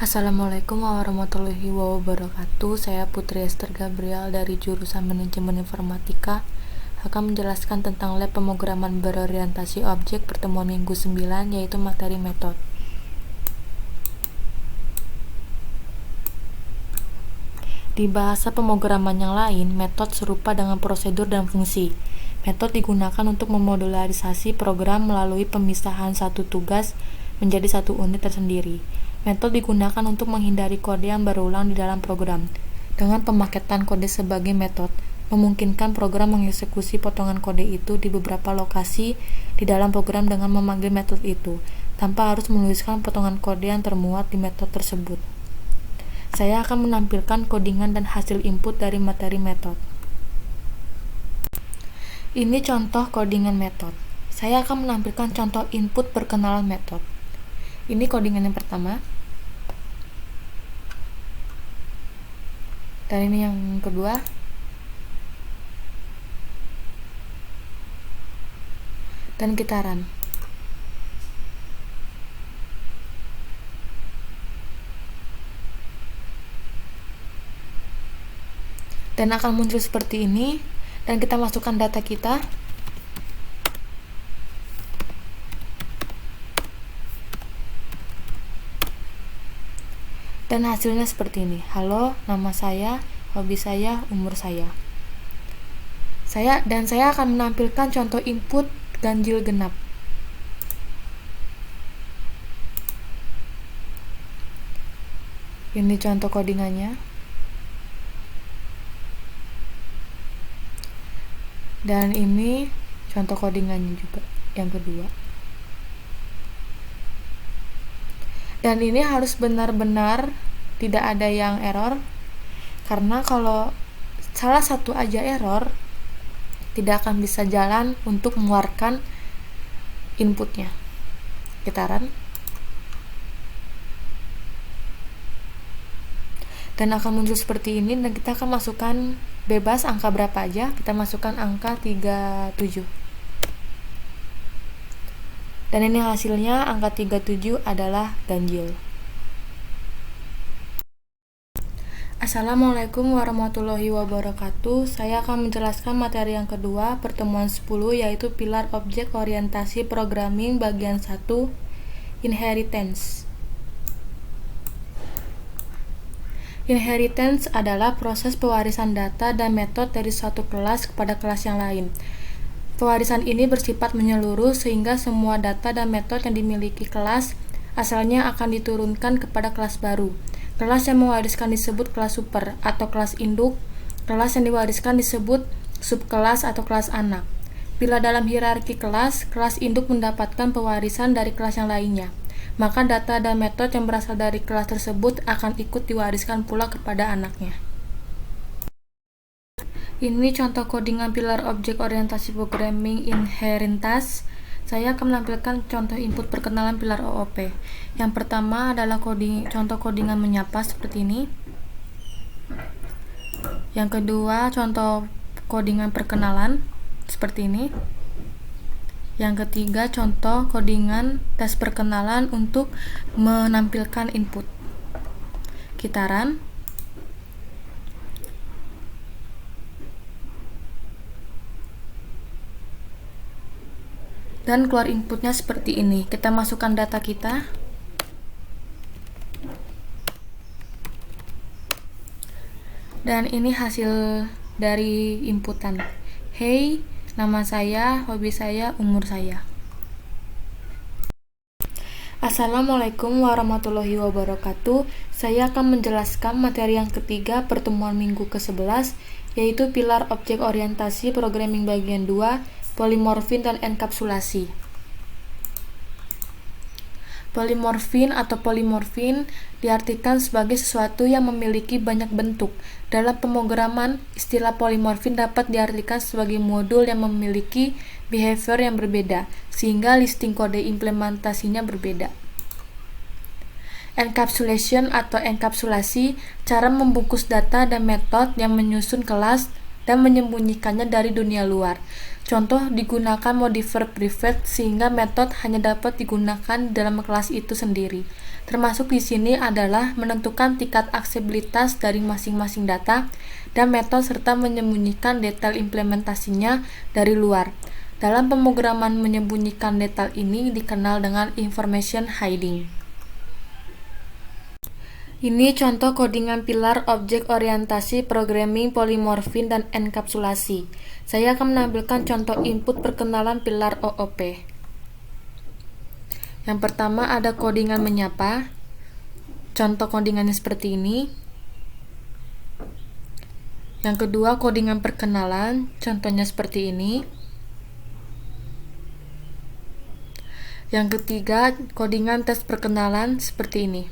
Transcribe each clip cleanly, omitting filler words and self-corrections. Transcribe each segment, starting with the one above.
Assalamualaikum warahmatullahi wabarakatuh. Saya Putri Esther Gabriel dari jurusan Manajemen Informatika akan menjelaskan tentang lab pemrograman berorientasi objek pertemuan minggu 9, yaitu materi metode. Di bahasa pemrograman yang lain, metode serupa dengan prosedur dan fungsi. Metode digunakan untuk memodularisasi program melalui pemisahan satu tugas menjadi satu unit tersendiri. Metode digunakan untuk menghindari kode yang berulang di dalam program. Dengan pemaketan kode sebagai metode, memungkinkan program mengeksekusi potongan kode itu di beberapa lokasi di dalam program dengan memanggil metode itu, tanpa harus menuliskan potongan kode yang termuat di metode tersebut. Saya akan menampilkan codingan dan hasil input dari materi metode. Ini contoh codingan metode. Saya akan menampilkan contoh input perkenalan metode. Ini codingan yang pertama. Dan ini yang kedua. Dan kita run. Dan akan muncul seperti ini, dan kita masukkan data kita. Dan hasilnya seperti ini. Halo, nama saya, hobi saya, umur saya. Saya akan menampilkan contoh input ganjil genap. Ini contoh codingannya. Dan ini contoh codingannya juga yang kedua. Dan ini harus benar-benar tidak ada yang error, karena kalau salah satu aja error, tidak akan bisa jalan untuk mengeluarkan inputnya. Kita run. Dan akan muncul seperti ini, dan kita akan masukkan bebas angka berapa aja. Kita masukkan angka 37. Dan ini hasilnya, angka 37 adalah ganjil. Assalamualaikum warahmatullahi wabarakatuh. Saya akan menjelaskan materi yang kedua, pertemuan 10, yaitu pilar objek orientasi programming bagian 1, inheritance. Inheritance adalah proses pewarisan data dan metode dari suatu kelas kepada kelas yang lain. Pewarisan ini bersifat menyeluruh, sehingga semua data dan metode yang dimiliki kelas asalnya akan diturunkan kepada kelas baru. Kelas yang mewariskan disebut kelas super atau kelas induk. Kelas yang diwariskan disebut subkelas atau kelas anak. Bila dalam hierarki kelas induk mendapatkan pewarisan dari kelas yang lainnya, maka data dan metode yang berasal dari kelas tersebut akan ikut diwariskan pula kepada anaknya. Ini contoh codingan pilar objek orientasi programming inheritance. Saya akan menampilkan contoh input perkenalan pilar OOP. Yang pertama adalah contoh codingan menyapa seperti ini. Yang kedua, contoh codingan perkenalan seperti ini. Yang ketiga, contoh codingan tes perkenalan untuk menampilkan input. Kita run. Dan keluar inputnya seperti ini. Kita masukkan data kita. Dan ini hasil dari inputan. Hey, nama saya, hobi saya, umur saya. Assalamualaikum warahmatullahi wabarakatuh. Saya akan menjelaskan materi yang ketiga, pertemuan minggu ke-11, yaitu pilar objek orientasi programming bagian 2, polimorfin dan enkapsulasi. Polimorfin diartikan sebagai sesuatu yang memiliki banyak bentuk. Dalam pemrograman, istilah polimorfin dapat diartikan sebagai modul yang memiliki behavior yang berbeda, sehingga listing kode implementasinya berbeda. Encapsulation atau enkapsulasi, cara membungkus data dan metode yang menyusun kelas dan menyembunyikannya dari dunia luar. Contoh, digunakan modifier private sehingga metode hanya dapat digunakan dalam kelas itu sendiri. Termasuk di sini adalah menentukan tingkat aksesibilitas dari masing-masing data dan metode serta menyembunyikan detail implementasinya dari luar. Dalam pemrograman menyembunyikan detail ini dikenal dengan information hiding. Ini contoh codingan pilar objek orientasi programming polimorfin dan enkapsulasi. Saya akan menampilkan contoh input perkenalan pilar OOP. Yang pertama ada codingan menyapa. Contoh codingannya seperti ini. Yang kedua codingan perkenalan, contohnya seperti ini. Yang ketiga codingan tes perkenalan seperti ini.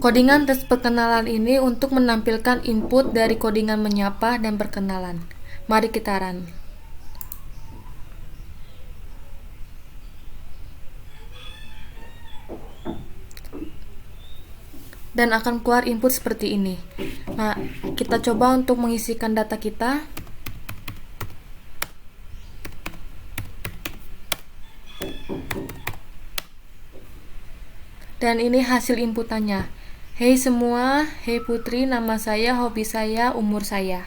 Codingan tes perkenalan ini untuk menampilkan input dari codingan menyapa dan perkenalan. Mari kita run. Dan akan keluar input seperti ini. Nah, kita coba untuk mengisikan data kita. Dan ini hasil inputannya. Hey semua, hey Putri, nama saya, hobi saya, umur saya.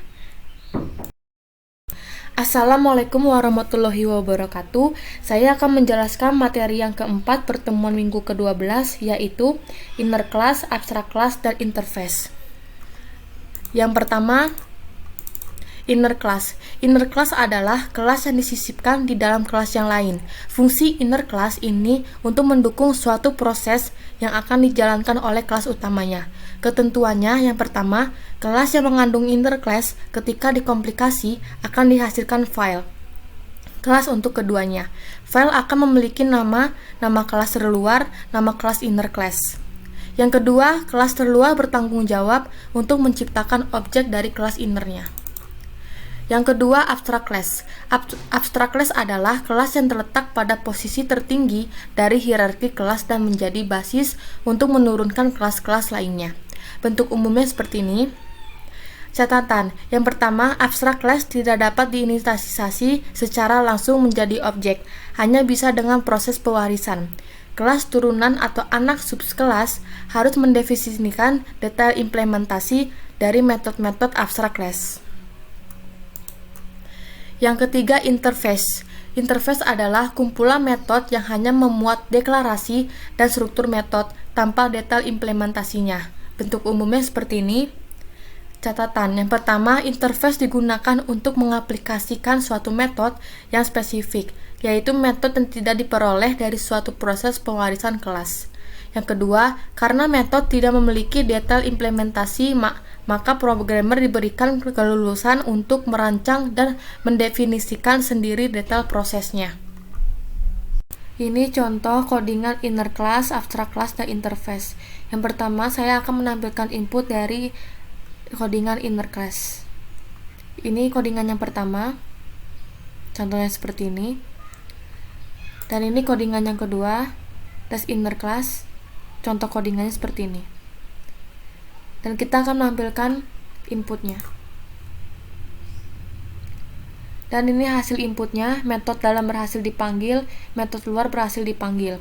Assalamualaikum warahmatullahi wabarakatuh. Saya akan menjelaskan materi yang keempat pertemuan minggu ke-12, yaitu inner class, abstract class, dan interface. Yang pertama, inner class. Inner class adalah kelas yang disisipkan di dalam kelas yang lain. Fungsi inner class ini untuk mendukung suatu proses yang akan dijalankan oleh kelas utamanya. Ketentuannya yang pertama, kelas yang mengandung inner class ketika dikomplikasi akan dihasilkan file. Kelas untuk keduanya. File akan memiliki nama kelas terluar, nama kelas inner class. Yang kedua, kelas terluar bertanggung jawab untuk menciptakan objek dari kelas innernya. Yang kedua, abstract class. Abstract class adalah kelas yang terletak pada posisi tertinggi dari hierarki kelas dan menjadi basis untuk menurunkan kelas-kelas lainnya. Bentuk umumnya seperti ini. Catatan, yang pertama, abstract class tidak dapat diinisialisasi secara langsung menjadi objek, hanya bisa dengan proses pewarisan. Kelas turunan atau anak subkelas harus mendefinisikan detail implementasi dari metode-metode abstract class. Yang ketiga, interface. Interface adalah kumpulan metode yang hanya memuat deklarasi dan struktur metode tanpa detail implementasinya. Bentuk umumnya seperti ini. Catatan, yang pertama, interface digunakan untuk mengaplikasikan suatu metode yang spesifik, yaitu metode yang tidak diperoleh dari suatu proses pewarisan kelas. Yang kedua, karena metode tidak memiliki detail implementasi, maka programmer diberikan kelulusan untuk merancang dan mendefinisikan sendiri detail prosesnya. Ini contoh codingan inner class, abstract class, dan interface. Yang pertama, saya akan menampilkan input dari codingan inner class. Ini codingan yang pertama, contohnya seperti ini. Dan ini codingan yang kedua, tes inner class, contoh codingannya seperti ini. Dan kita akan menampilkan inputnya. Dan ini hasil inputnya, metode dalam berhasil dipanggil, metode luar berhasil dipanggil.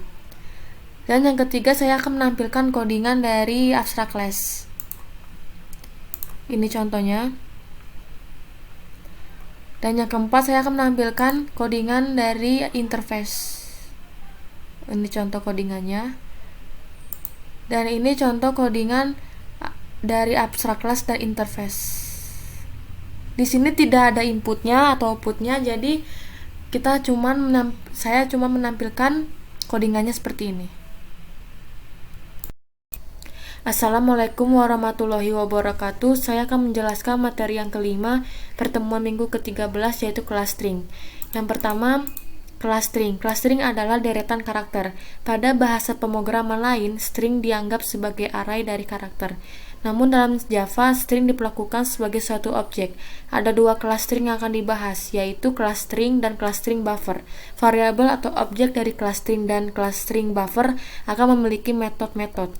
Dan yang ketiga, saya akan menampilkan codingan dari abstract class. Ini contohnya. Dan yang keempat, saya akan menampilkan codingan dari interface. Ini contoh codingannya. Dan ini contoh codingan dari abstract class dan interface. Di sini tidak ada inputnya atau outputnya, jadi saya cuma menampilkan codingannya seperti ini. Assalamualaikum warahmatullahi wabarakatuh. Saya akan menjelaskan materi yang kelima pertemuan minggu ke-13, yaitu kelas string. Yang pertama, kelas string. Kelas string adalah deretan karakter. Pada bahasa pemrograman lain, string dianggap sebagai array dari karakter. Namun dalam Java, string diperlakukan sebagai suatu objek. Ada dua kelas string yang akan dibahas, yaitu kelas string dan kelas string buffer. Variabel atau objek dari kelas string dan kelas string buffer akan memiliki metode-metode.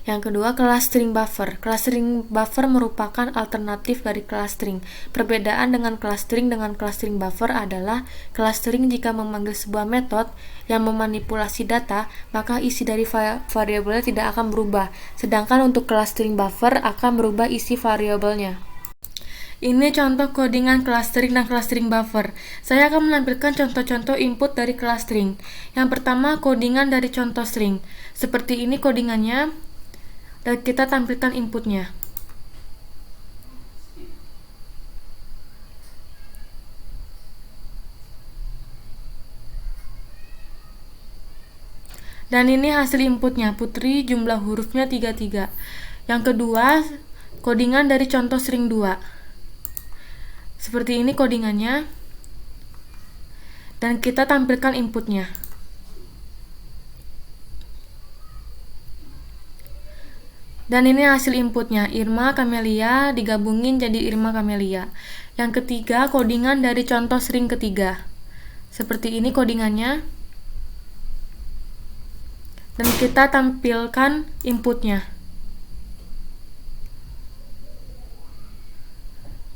Yang kedua, clustering buffer. Clustering buffer merupakan alternatif dari clustering. Perbedaan dengan clustering buffer adalah clustering jika memanggil sebuah metode yang memanipulasi data, maka isi dari variabelnya tidak akan berubah. Sedangkan untuk clustering buffer akan berubah isi variabelnya. Ini contoh codingan clustering dan clustering buffer. Saya akan menampilkan contoh-contoh input dari clustering. Yang pertama, codingan dari contoh string. Seperti ini codingannya, dan kita tampilkan inputnya. Dan ini hasil inputnya, Putri jumlah hurufnya 33. Yang kedua, codingan dari contoh string 2. Seperti ini codingannya, dan kita tampilkan inputnya. Dan ini hasil inputnya, Irma Kamelia digabungin jadi Irma Kamelia. Yang ketiga, codingan dari contoh string ketiga. Seperti ini codingannya. Dan kita tampilkan inputnya.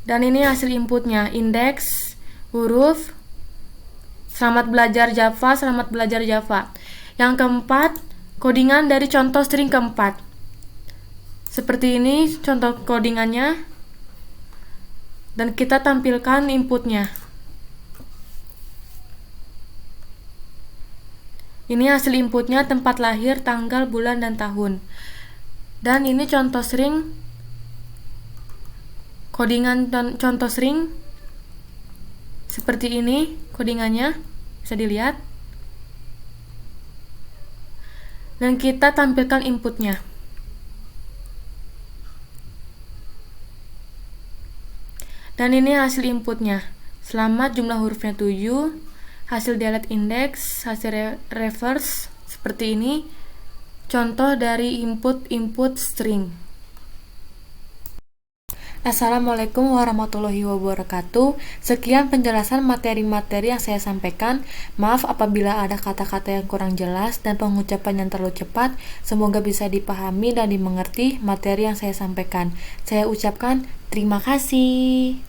Dan ini hasil inputnya, indeks, huruf, selamat belajar Java, selamat belajar Java. Yang keempat, codingan dari contoh string keempat. Seperti ini contoh codingannya, dan kita tampilkan inputnya. Ini hasil inputnya, tempat lahir, tanggal, bulan, dan tahun. Dan ini contoh string, codingan contoh string. Seperti ini codingannya, bisa dilihat. Dan kita tampilkan inputnya. Dan ini hasil inputnya, selamat jumlah hurufnya 7, hasil delete index, hasil reverse, seperti ini contoh dari input string. Assalamualaikum warahmatullahi wabarakatuh. Sekian penjelasan materi-materi yang saya sampaikan. Maaf apabila ada kata-kata yang kurang jelas dan pengucapan yang terlalu cepat. Semoga bisa dipahami dan dimengerti materi yang saya sampaikan. Saya ucapkan terima kasih.